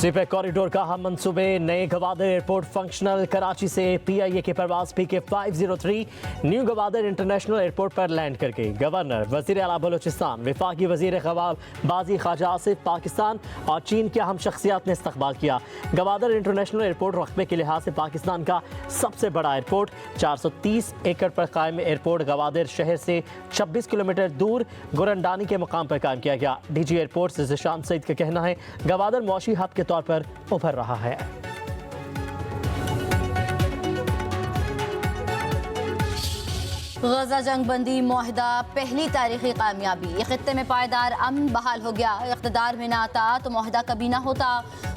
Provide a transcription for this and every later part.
CPEC corridor का हम मंसूबे नए गवादर एयरपोर्ट फंक्शनल कराची से PIA की परवाज PK 503 new Gwadar international airport पर लैंड करके गवर्नर वजीर आला बलोचिस्तान वफाकी वजीर बाजी ख्वाजा आसिफ पाकिस्तान और चीन की अहम शख्सियात ने इस्तकबाल किया। गवादर इंटरनेशनल एयरपोर्ट रकबे के लिहाज से पाकिस्तान का सबसे बड़ा एयरपोर्ट 430 एकड़ पर कायम एयरपोर्ट गवादर शहर से 26 किलोमीटर दूर गुरंडानी के मुकाम पर कायम किया गया। DG एयरपोर्ट जिशान सईद का कहना है गवादर मौशी हब के तौर पर उभर रहा है। गजा जंग बंदी मुआहदा पहली तारीखी कामयाबी। खित्ते में पायदार अमन बहाल हो गया। इक़्तिदार में ना आता तो मुआहदा कभी ना होता।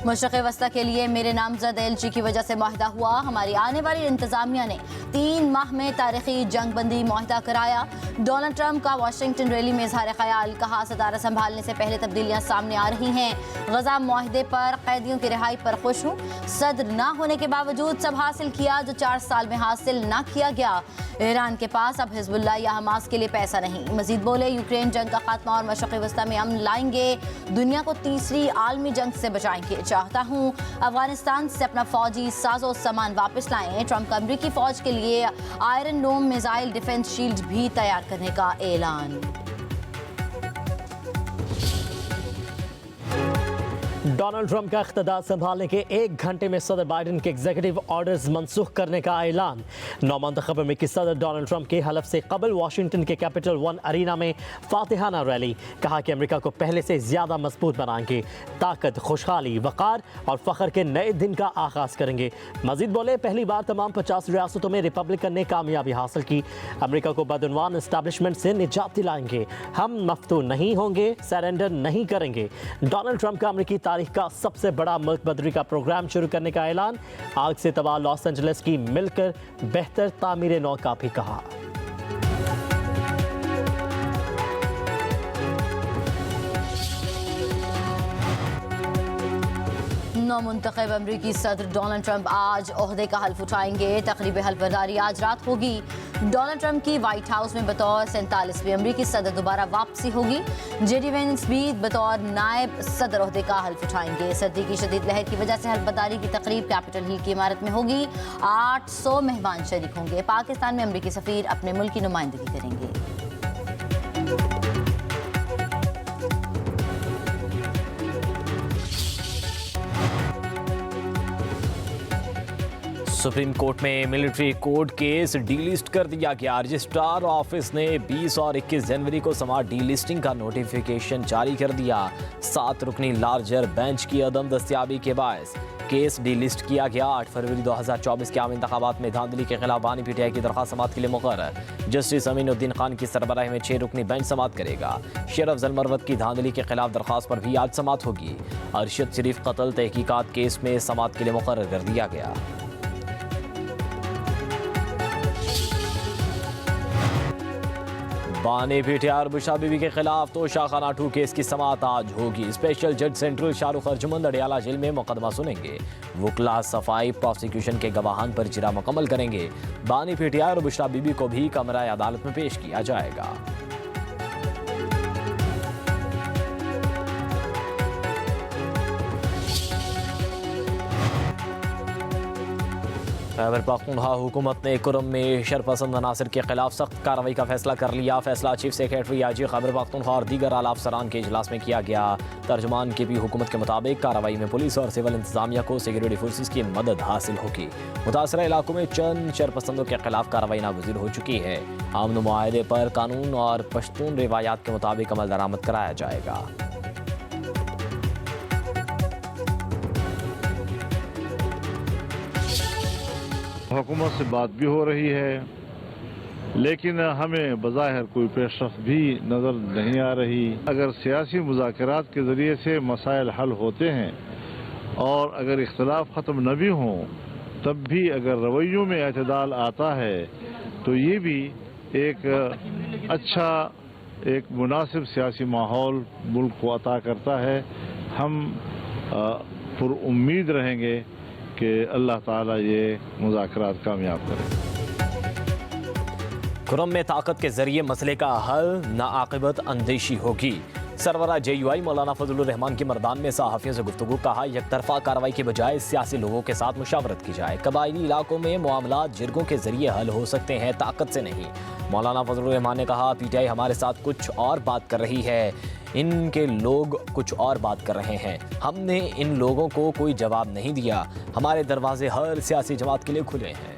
मशरक़ वस्ता के लिए मेरे नामज़द LG की वजह से मुआहदा हुआ। हमारी आने वाली इंतज़ामिया ने 3 माह में तारीखी जंग बंदी मुआहदा कराया। डोनाल्ड ट्रंप का वाशिंगटन रैली में इज़हार ख्याल। कहा सदारत संभालने से पहले तब्दीलियाँ सामने आ रही हैं। गजा मुआहदे पर कैदियों की रिहाई पर खुश हूँ। सदर ना होने के बावजूद सब हासिल किया जो 4 साल में हासिल ना किया गया। ईरान के पास अब हिजबुल्लाह या हमास के लिए पैसा नहीं। मजीद बोले यूक्रेन जंग का खात्मा और मशरक़ वस्ता में अमन लाएंगे। दुनिया को तीसरी आलमी जंग से बचाएंगे। चाहता हूँ अफगानिस्तान से अपना फौजी साजो सामान वापस लाएं। ट्रंप का अमरीकी फौज के लिए iron dome missile defence shield भी तैयार करने का ऐलान। डोनाल्ड ट्रंप का इख्तियार संभालने के 1 घंटे में सदर बाइडेन के एग्जीक्यूटिव ऑर्डर्स मनसूख करने का ऐलान। नौमंतखब अमेरिकी सदर डोनाल्ड ट्रंप के हलफ से कबल वाशिंगटन के कैपिटल वन अरीना में फातिहाना रैली। कहा कि अमेरिका को पहले से ज़्यादा मजबूत बनाएंगे। ताकत, खुशहाली, वक़ार और फ़ख्र के नए दिन का आगाज़ करेंगे। मजीद बोले पहली बार तमाम 50 रियासतों में रिपब्लिकन ने कामयाबी हासिल की। अमेरिका को बदउनवान एस्टैब्लिशमेंट से निजात दिलाएंगे। हम मफ्तून नहीं होंगे, सरेंडर नहीं करेंगे। डोनाल्ड ट्रंप का अमेरिकी तारीख का सबसे बड़ा मुल्क बदरी का प्रोग्राम शुरू करने का ऐलान। आग से तबाह लॉस एंजलिस की मिलकर बेहतर तामीर नौ का भी कहा। नौमुंतखब अमरीकी सदर डोनाल्ड ट्रंप आज ओहदे का हल्फ उठाएंगे। तकरीब हल्फबरदारी आज रात होगी। डोनाल्ड ट्रंप की व्हाइट हाउस में बतौर 47वीं अमरीकी सदर दोबारा वापसी होगी। JD वेंस भी बतौर नायब सदर ओहदे का हल्फ उठाएंगे। सर्दी की शदीद लहर की वजह से हल्फबरदारी की तकरीब कैपिटल हिल की इमारत में होगी। 800 मेहमान शरीक होंगे। पाकिस्तान में अमरीकी सफीर अपने मुल्क की नुमाइंदगी करेंगे। सुप्रीम कोर्ट में मिलिट्री कोड केस डीलिस्ट कर दिया गया। रजिस्ट्रार ऑफिस ने 20 और 21 जनवरी को समाअत डीलिस्टिंग का नोटिफिकेशन जारी कर दिया। 7 रुकनी लार्जर बेंच की अदम दस्तियाबी के बायस केस डीलिस्ट किया गया। 8 फरवरी 2024 के आम इंतखाबात में धांधली के खिलाफ बानी PTI की दरख्वास्त समाअत के लिए मुकर्रर। जस्टिस अमीनुद्दीन खान की सरबराही में 6 रुकनी बेंच समाअत करेगा। शेर अफजल मरवत की धांधली के खिलाफ दरख्वास्त पर भी आज समाअत होगी। अरशद शरीफ कत्ल तहकीकात केस में समाअत के लिए मुकर्रर कर दिया गया। बानी PTI और बुशरा बीबी के खिलाफ तोशा खाना 2 केस की समाअत आज होगी। स्पेशल जज सेंट्रल शाहरुख अर्जुमंद अडियाला जेल में मुकदमा सुनेंगे। वकला सफाई प्रोसिक्यूशन के गवाहान पर जिरा मुकम्मल करेंगे। बानी PTI और बुशरा बीबी को भी कमरा अदालत में पेश किया जाएगा। खैबर पख्तूनख्वा हुकूमत ने कुरम में शरपसंद अनासर के खिलाफ सख्त कार्रवाई का फैसला कर लिया। फैसला चीफ सेक्रेटरी आजी खैबर पख्तूनख्वा और दीगर आला अफसरान के इजलास में किया गया। तर्जुमान के भी हुकूमत के मुताबिक कार्रवाई में पुलिस और सिविल इंतजामिया को सिक्योरिटी फोर्सेस की मदद हासिल होगी। मुतासरा इलाकों में चंद शरपसंदों के खिलाफ कार्रवाई नागुज़ीर हो चुकी है। अमन मुआहदे पर कानून और पश्तून रिवायात के मुताबिक अमल दरामद कराया जाएगा। हुकूमत से बात भी हो रही है, लेकिन हमें बज़ाहिर कोई पेशरफ्त भी नज़र नहीं आ रही। अगर सियासी मुज़ाकरात के ज़रिए से मसाइल हल होते हैं और अगर इख्तिलाफ ख़त्म न भी हों, तब भी अगर रवैयों में एतदाल आता है तो ये भी एक अच्छा, एक मुनासिब सियासी माहौल मुल्क को अता करता है। हम पुरुम्मीद रहेंगे कि अल्लाह ताला ये मुज़ाकरात कामयाब करे। कुरम में ताकत के जरिए मसले का हल, नाआक़िबत अंदेशी होगी। सरवरा JUI मौलाना फजलुर रहमान की मर्दान में सहाफ़ियों से गुफ्तगू, कहा यकतरफा कार्रवाई के बजाय सियासी लोगों के साथ मुशावरत की जाए। कबायली इलाकों में मामलात जिरगों के जरिए हल हो सकते हैं, ताकत से नहीं। मौलाना फजलुर रहमान ने कहा PTI हमारे साथ कुछ और बात कर रही है, इनके लोग कुछ और बात कर रहे हैं। हमने इन लोगों को कोई जवाब नहीं दिया। हमारे दरवाजे हर सियासी जमात के लिए खुले हैं।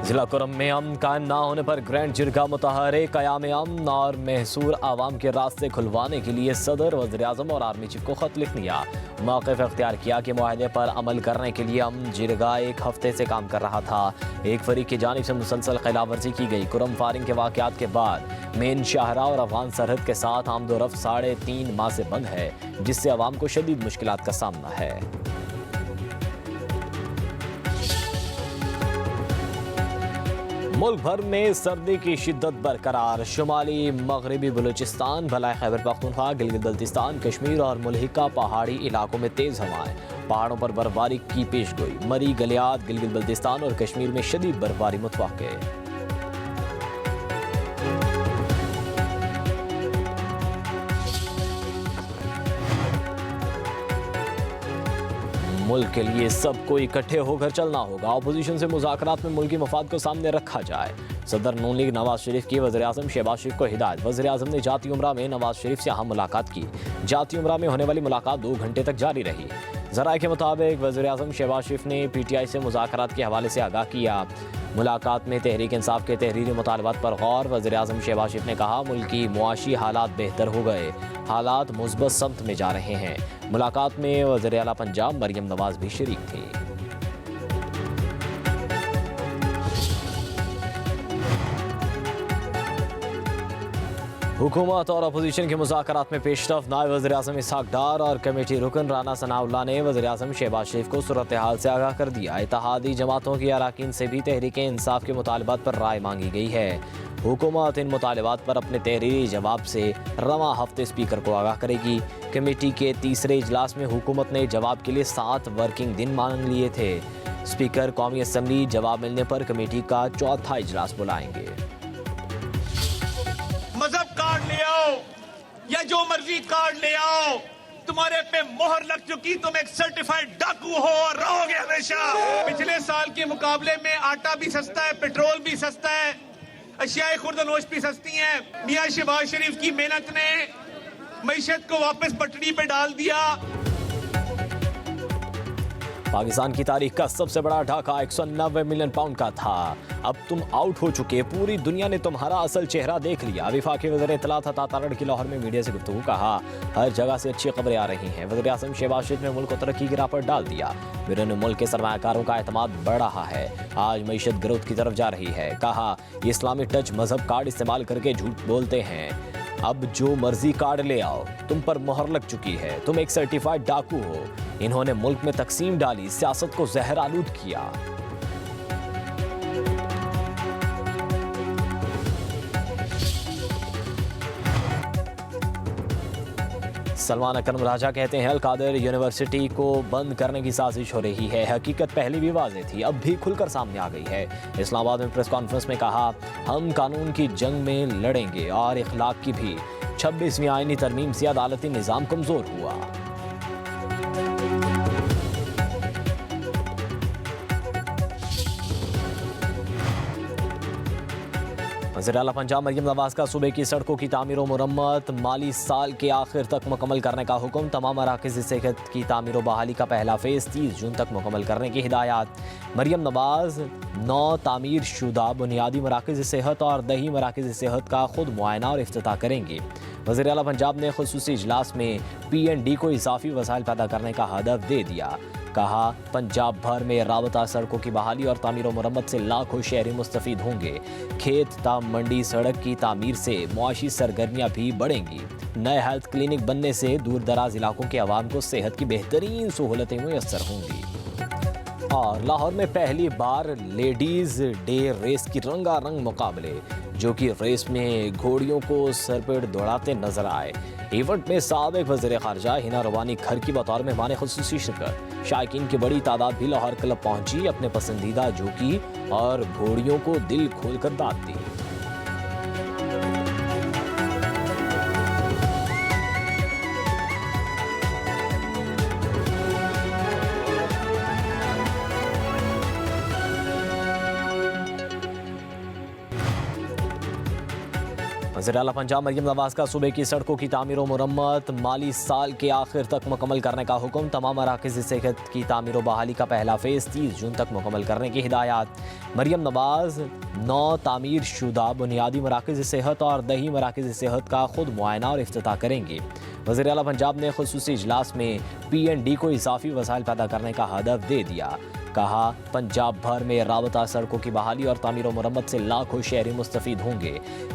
जिला कुरम में अमन कायम ना होने पर ग्रैंड जिरगा मुतहरे क़याम अमन और महसूर आवाम के रास्ते खुलवाने के लिए सदर, वज़ीर-ए-आज़म और आर्मी चीफ को ख़त लिख दिया। मौक़िफ़ इख्तियार किया कि मुआहदे पर अमल करने के लिए अमन जिरगा एक हफ्ते से काम कर रहा था। एक फरीक की जानिब से मुसलसल खिलाफवर्जी की गई। कुरम फायरिंग के वाक़यात के बाद मेन शाहरा और अफगान सरहद के साथ आमदोरफ्त 3.5 माह से बंद है, जिससे अवाम को शदीद मुश्किलात का सामना है। मुल्क भर में सर्दी की शिद्दत बरकरार। शुमाली मगरबी बलूचिस्तान, भलाई खैबर पख्तूनख्वा, गिलगित बल्तिस्तान, कश्मीर और मुल्हिका पहाड़ी इलाकों में तेज़ हवाएं। पहाड़ों पर बर्फबारी की पेशगोई। मरी, गलियात, गिलगित बल्तिस्तान और कश्मीर में शदीद बर्फबारी मुतवक्के। मुल्क के लिए सबको इकट्ठे होकर चलना होगा। अपोजिशन से मुज़ाकरात में मुल्की मफाद को सामने रखा जाए। सदर नून लीग नवाज शरीफ की वज़ीर-ए-आज़म शहबाज शरीफ को हिदायत। वज़ीर-ए-आज़म ने जाती उम्रा में नवाज शरीफ से अहम मुलाकात की। जाती उम्रा में होने वाली मुलाकात 2 घंटे तक जारी रही। ज़राए के मुताबिक वज़ीर-ए-आज़म शहबाज शरीफ ने PTI से मुज़ाकरात के हवाले से आगाह किया। मुलाकात में तहरीक इंसाफ के तहरीरी मुतालबात पर गौर। वज़ीर-ए-आज़म शहबाज शरीफ ने कहा मुल्की मुआशी हालात बेहतर हो गए, हालात मुस्बत समत में जा रहे हैं। मुलाकात में वज़ीर आला पंजाब मरियम नवाज भी शरीक थी। हुकूमत और अपोजिशन के मुज़ाकरात में पेशरफ। नायब वज़ीर-ए-आज़म इसहाक डार और कमेटी रुकन राना सनाउल्लाह ने वज़ीर-ए-आज़म शहबाज शरीफ को सूरत हाल से आगाह कर दिया। इत्तेहादी जमातों की अराकीन से भी तहरीक इंसाफ के मुतालबात पर राय मांगी गई है। हुकूमत इन मुतालबात पर अपने तहरीरी जवाब से रवां हफ्ते स्पीकर को आगाह करेगी। कमेटी के तीसरे इजलास में हुकूमत ने जवाब के लिए 7 वर्किंग दिन मांग लिए थे। स्पीकर कौमी असम्बली जवाब मिलने पर कमेटी का चौथा इजलास बुलाएंगे। मजहब कार्ड ले आओ या जो मर्जी कार्ड ले आओ, तुम्हारे पे मोहर लग चुकी, तुम एक सर्टिफाइड डाकू हो और रहोगे हमेशा। पिछले साल के मुकाबले में आटा भी सस्ता है, पेट्रोल भी सस्ता है, अशियाए खुर्दनोश भी सस्ती हैं। मियां शहबाज शरीफ की मेहनत ने मईशत को वापस पटरी पे डाल दिया। पाकिस्तान की तारीख का सबसे बड़ा ढाका 190 मिलियन पाउंड का था। अब तुम आउट हो चुके, पूरी दुनिया ने तुम्हारा असल चेहरा देख लिया। वफाकी वज़ीर इत्तलात अता तारड़ की लाहौर में मीडिया से गुफ्तगू, कहा हर जगह से अच्छी खबरें आ रही हैं। वज़ीर-ए-आज़म शहबाज शरीफ ने मुल्क को तरक्की की राह पर डाल दिया। बैरून मुल्क के सरमायाकारों का एतमाद बढ़ रहा है। आज मईशत ग्रोथ की तरफ जा रही है। कहा इस्लामी टच मजहब कार्ड इस्तेमाल करके झूठ बोलते हैं। अब जो मर्जी कार्ड ले आओ, तुम पर मोहर लग चुकी है। तुम एक सर्टिफाइड डाकू हो। इन्होंने मुल्क में तकसीम डाली, सियासत को जहर आलूद किया। सलमान अकरम राजा कहते हैं अल-कादिर यूनिवर्सिटी को बंद करने की साजिश हो रही है। हकीकत पहले भी वाज़ेह थी, अब भी खुलकर सामने आ गई है। इस्लामाबाद में प्रेस कॉन्फ्रेंस में कहा हम कानून की जंग में लड़ेंगे और इखलाक की भी। 26वीं आईनी तरमीम से अदालती निज़ाम कमज़ोर हुआ। वज़ीर आला पंजाब मरियम नवाज का सूबे की सड़कों की तामीर व मुरम्मत माली साल के आखिर तक मुकम्मल करने का हुक्म। तमाम मराकज़ सेहत की तामीर व बहाली का पहला फेज़ 30 जून तक मुकम्मल करने की हिदायत। मरियम नवाज 9 तामीर शुदा बुनियादी मराकज़ सेहत और दही मराकज़ सेहत का खुद मुआयना और इफ्तिताह करेंगी। वज़ीर आला पंजाब ने खुसूसी इजलास में PND को इजाफी वसाइल पैदा करने का हदफ दे दिया। कहा पंजाब भर में राबता सड़कों की बहाली और तामीर व मुरम्मत से लाखों शहरी मुस्तफ़ीद होंगे। खेत ता मंडी सड़क की तामीर से मुआशी सरगर्मियाँ भी बढ़ेंगी। नए हेल्थ क्लिनिक बनने से दूर दराज इलाकों के अवाम को सेहत की बेहतरीन सहूलतें मुयस्सर होंगी। और लाहौर में पहली बार लेडीज़ डे रेस की रंगारंग मुकाबले। जो कि रेस में घोड़ियों को सरपेट दौड़ाते नजर आए। इवेंट में साबिक वज़ीर ख़ारजा हिना रवानी घर की बतौर मेहमान ख़ुसूसी शिरकत। शायकीन की बड़ी तादाद भी लाहौर क्लब पहुंची, अपने पसंदीदा जोकी और घोड़ियों को दिल खोल कर दाद दी। वज़ीर आला पंजाब मरियम नवाज का सूबे की सड़कों की तामीर व मुरम्मत माली साल के आखिर तक मुकम्मल करने का हुक्म। तमाम मराकज़ सेहत की तामीर व बहाली का पहला फेज़ 30 जून तक मुकम्मल करने की हिदायत। मरियम नवाज 9 तामीर शुदा बुनियादी मराकज़ सेहत और दही मराकज़ सेहत का खुद मुआयना और इफ्तिताह करेंगे। वज़ीर आला पंजाब ने खुसूसी इजलास में PND को इजाफी वसाइल पैदा करने का हदफ दे दिया। कहा, पंजाब भर में राबता सड़कों की बहाली और तामीर व मुरम्मत से लाखों शहरी मुस्तफ़ीद होंगे।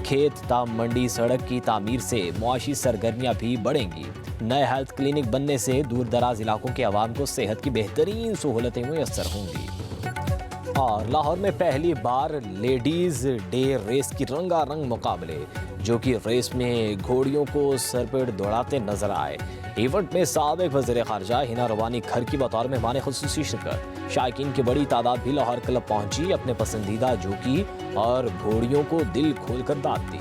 खेत ता मंडी सड़क की तामीर से मुआशी सरगर्मियाँ भी बढ़ेंगी। नए हेल्थ क्लिनिक बनने से दूर दराज इलाकों के अवाम को सेहत की बेहतरीन सहूलतें मुयस्सर होंगी। और लाहौर में पहली बार लेडीज़ डे रेस की रंगारंग मुकाबले, जो कि रेस में घोड़ियों को सरपेट दौड़ाते नजर आए। इवेंट में साबिक वज़ीर ख़ारजा हिना रवानी घर की बतौर मेहमान ख़ुसूसी शिरकत। शायकीन की बड़ी तादाद भी लाहौर क्लब पहुंची, अपने पसंदीदा जोकी और घोड़ियों को दिल खोल कर दाद दी।